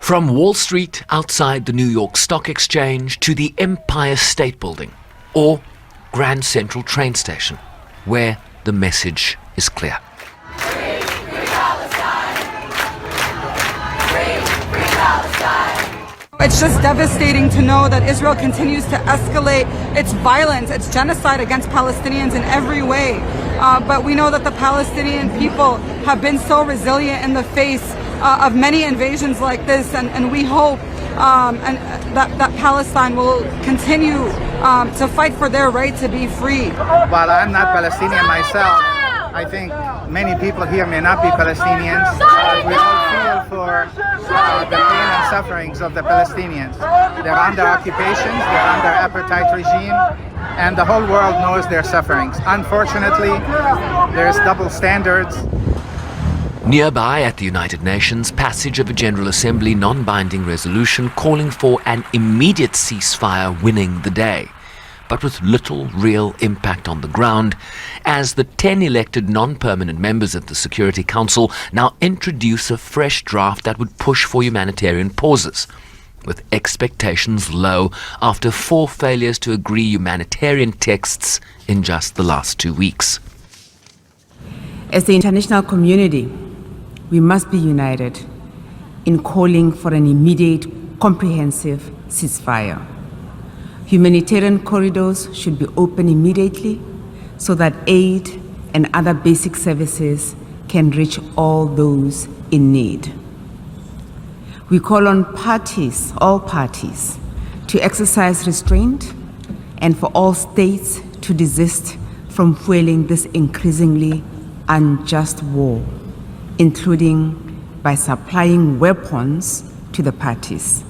From Wall Street outside the New York Stock Exchange to the Empire State Building or Grand Central train station, where the message is clear. Free, free Palestine! Free, free Palestine! It's just devastating to know that Israel continues to escalate its violence, its genocide against Palestinians in every way. But we know that the Palestinian people have been so resilient in the face of many invasions like this, and we hope that Palestine will continue to fight for their right to be free. While I'm not Palestinian myself, I think many people here may not be Palestinians, but we all feel for the pain and sufferings of the Palestinians. They're under occupations, they're under apartheid regime, and the whole world knows their sufferings. Unfortunately, there's double standards. Nearby at the United Nations, passage of a General Assembly non-binding resolution calling for an immediate ceasefire winning the day, but with little real impact on the ground, as the 10 elected non-permanent members of the Security Council now introduce a fresh draft that would push for humanitarian pauses, with expectations low after 4 failures to agree humanitarian texts in just the last 2 weeks. As the international community, we must be united in calling for an immediate, comprehensive ceasefire. Humanitarian corridors should be open immediately so that aid and other basic services can reach all those in need. We call on all parties, to exercise restraint and for all states to desist from fueling this increasingly unjust war, including by supplying weapons to the parties.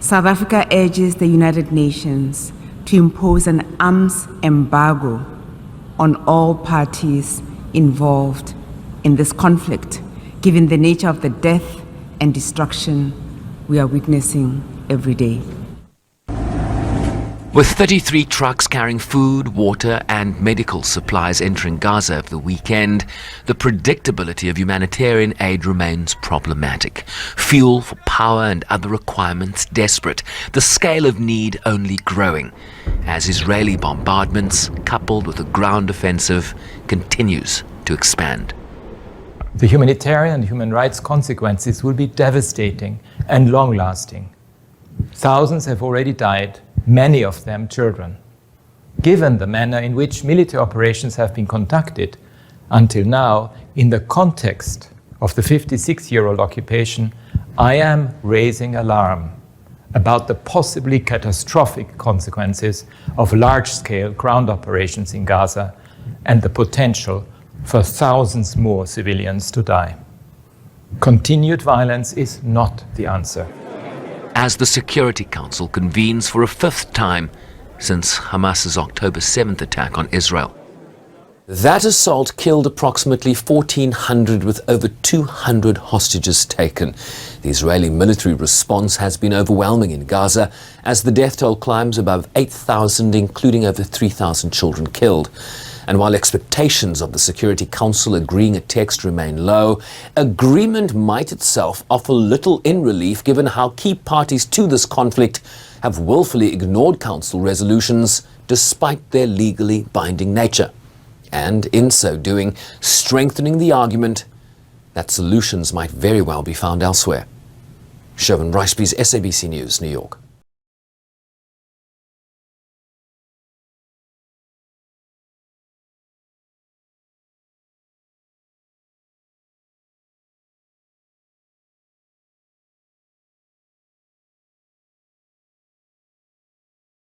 South Africa urges the United Nations to impose an arms embargo on all parties involved in this conflict, given the nature of the death and destruction we are witnessing every day. With 33 trucks carrying food, water and medical supplies entering Gaza over the weekend, the predictability of humanitarian aid remains problematic. Fuel for power and other requirements desperate, the scale of need only growing, as Israeli bombardments, coupled with a ground offensive, continues to expand. The humanitarian and human rights consequences will be devastating and long-lasting. Thousands have already died, many of them children. Given the manner in which military operations have been conducted until now, in the context of the 56-year-old occupation, I am raising alarm about the possibly catastrophic consequences of large-scale ground operations in Gaza and the potential for thousands more civilians to die. Continued violence is not the answer. As the Security Council convenes for a 5th time since Hamas's October 7th attack on Israel. That assault killed approximately 1,400 with over 200 hostages taken. The Israeli military response has been overwhelming in Gaza as the death toll climbs above 8,000, including over 3,000 children killed. And while expectations of the Security Council agreeing a text remain low, agreement might itself offer little in relief given how key parties to this conflict have willfully ignored Council resolutions despite their legally binding nature, and in so doing, strengthening the argument that solutions might very well be found elsewhere. Chauvin Ricebees, SABC News, New York.